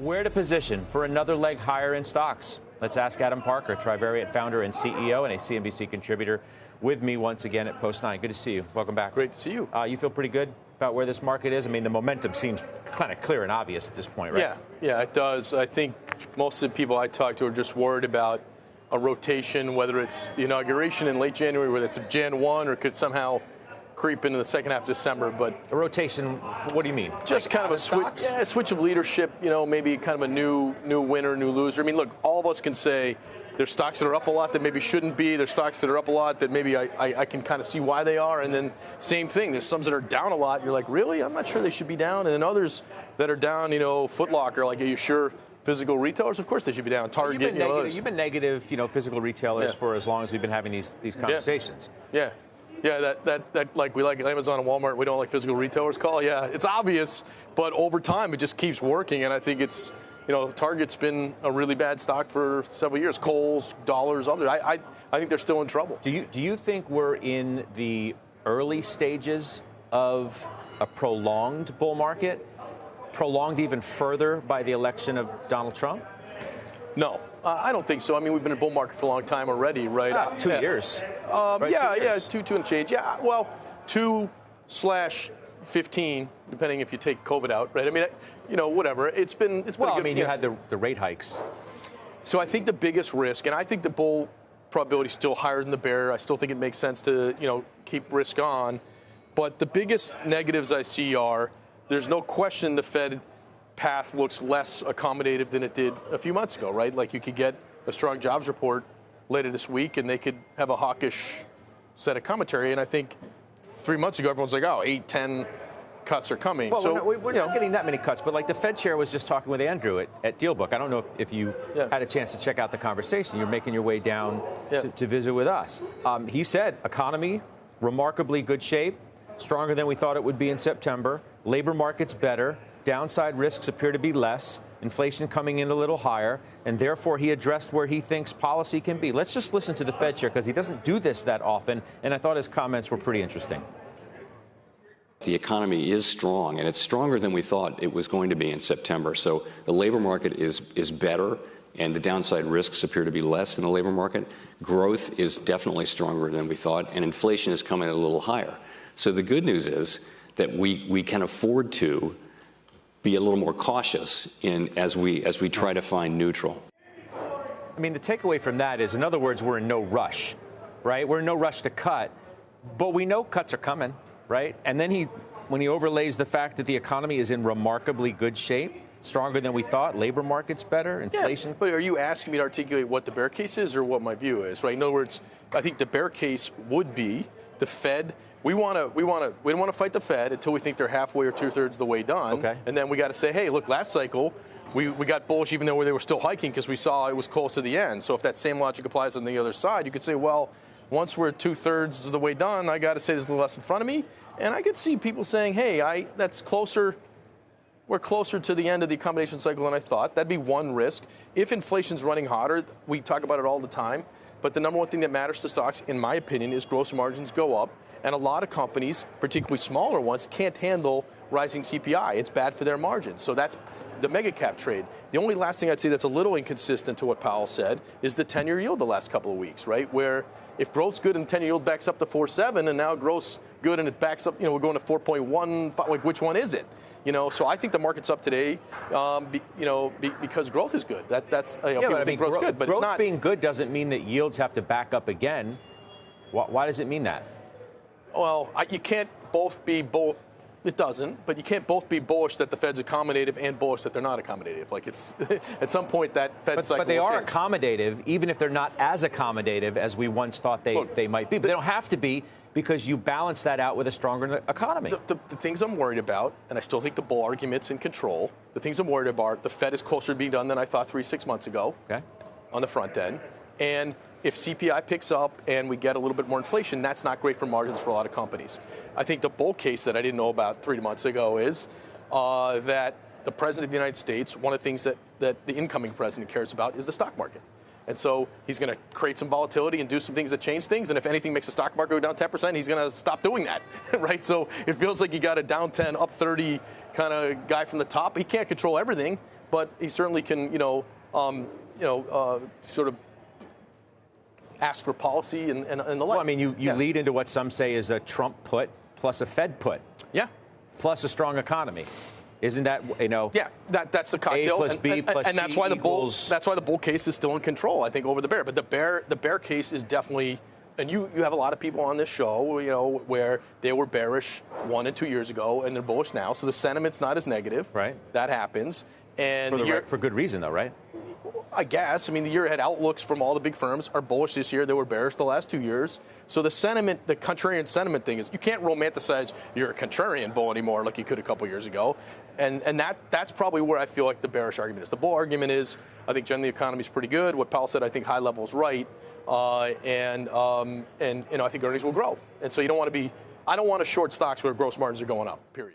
Where to position for another leg higher in stocks? Let's ask Adam Parker, Trivariate founder and CEO and a CNBC contributor, with me once again at Post 9. Good to see you. Welcome back. Great to see you. You feel pretty good about where this market is? I mean, the momentum seems kind of clear and obvious at this point, right? Yeah, it does. I think most of the people I talk to are just worried about a rotation, whether it's the inauguration in late January, whether it's Jan 1, or could somehow creep into the second half of December. But a rotation, what do you mean? Just like kind of a switch of leadership, maybe kind of a new winner, new loser. I mean, look, all of us can say there's stocks that are up a lot that maybe shouldn't be. There's stocks that are up a lot that maybe I can kind of see why they are. And then same thing, there's some that are down a lot. You're like, really? I'm not sure they should be down. And then others that are down, Foot Locker, like, are you sure? Physical retailers, of course they should be down. Target, you've been negative, physical retailers for as long as we've been having these conversations. Yeah, that like we like Amazon and Walmart, we don't like physical retailers call. Yeah, it's obvious, but over time it just keeps working, and I think it's, Target's been a really bad stock for several years. Kohl's, Dollars, others. I think they're still in trouble. Do you think we're in the early stages of a prolonged bull market? Prolonged even further by the election of Donald Trump? No, I don't think so. I mean, we've been in a bull market for a long time already, right? 2 years. Right? Two and change. Yeah, well, 2/15, depending if you take COVID out, right? I mean, whatever. It's been good. I mean, you had the rate hikes. So I think the biggest risk, and I think the bull probability is still higher than the bear. I still think it makes sense to, keep risk on. But the biggest negatives I see are, there's no question the Fed path looks less accommodative than it did a few months ago, right? Like, you could get a strong jobs report later this week and they could have a hawkish set of commentary. And I think 3 months ago, everyone's like, 8, 10 cuts are coming. Well, so we're not getting that many cuts, but like the Fed chair was just talking with Andrew at Dealbook. I don't know if you had a chance to check out the conversation. You're making your way down to visit with us. He said, economy, remarkably good shape, stronger than we thought it would be in September. Labor market's better. Downside risks appear to be less. Inflation coming in a little higher. And therefore, he addressed where he thinks policy can be. Let's just listen to the Fed chair, because he doesn't do this that often. And I thought his comments were pretty interesting. The economy is strong, and it's stronger than we thought it was going to be in September. So the labor market is better, and the downside risks appear to be less in the labor market. Growth is definitely stronger than we thought, and inflation is coming in a little higher. So the good news is that we can afford to be a little more cautious as we try to find neutral. I mean, the takeaway from that is, in other words, we're in no rush, right? We're in no rush to cut, but we know cuts are coming, right? And then when he overlays the fact that the economy is in remarkably good shape, stronger than we thought, labor market's better, inflation. Yeah, but are you asking me to articulate what the bear case is or what my view is, right? In other words, I think the bear case would be the Fed. We don't want to fight the Fed until we think they're halfway or 2/3 of the way done. Okay. And then we got to say, hey, look, last cycle we got bullish even though they were still hiking because we saw it was close to the end. So if that same logic applies on the other side, you could say, well, once we're 2/3 of the way done, I got to say there's a little less in front of me. And I could see people saying, hey, that's closer. We're closer to the end of the accommodation cycle than I thought. That'd be one risk. If inflation's running hotter, we talk about it all the time. But the number one thing that matters to stocks, in my opinion, is gross margins go up. And a lot of companies, particularly smaller ones, can't handle rising CPI. It's bad for their margins. So that's the mega cap trade. The only last thing I'd say that's a little inconsistent to what Powell said is the 10-year yield the last couple of weeks, right? Where if growth's good and 10-year yield backs up to 4.7, and now growth's good and it backs up, we're going to 4.1, like which one is it? So I think the market's up today, because growth is good. That's people think growth's good, but growth it's not. Being good doesn't mean that yields have to back up again. Why does it mean that? Well, you can't both be both. It doesn't, but you can't both be bullish that the Fed's accommodative and bullish that they're not accommodative. Like, it's at some point that Fed cycle. But they are change. Accommodative, even if they're not as accommodative as we once thought they might be. But they don't have to be, because you balance that out with a stronger economy. The things I'm worried about, and I still think the bull argument's in control. The things I'm worried about, the Fed is closer to being done than I thought 3-6 months ago. Okay. On the front end, and if CPI picks up and we get a little bit more inflation, that's not great for margins for a lot of companies. I think the bull case that I didn't know about 3 months ago is that the President of the United States, one of the things that the incoming president cares about is the stock market. And so he's going to create some volatility and do some things that change things. And if anything makes the stock market go down 10%, he's going to stop doing that, right? So it feels like you got a down 10, up 30 kind of guy from the top. He can't control everything, but he certainly can, sort of ask for policy and the like. Well, I mean, you lead into what some say is a Trump put plus a Fed put. Yeah. Plus a strong economy. Isn't that, Yeah, that's the cocktail. A plus B plus and that's C why equals... that's why the bull case is still in control, I think, over the bear. But the bear case is definitely, and you have a lot of people on this show, where they were bearish 1 and 2 years ago, and they're bullish now. So the sentiment's not as negative. Right. That happens. And for good reason, though, right? I guess. I mean, the year ahead outlooks from all the big firms are bullish this year. They were bearish the last 2 years. So the sentiment, the contrarian sentiment thing is you can't romanticize you're a contrarian bull anymore like you could a couple years ago. And that's probably where I feel like the bearish argument is. The bull argument is I think generally the economy is pretty good. What Powell said, I think high level is right. And I think earnings will grow. And so you don't want to be, I don't want to short stocks where gross margins are going up, period.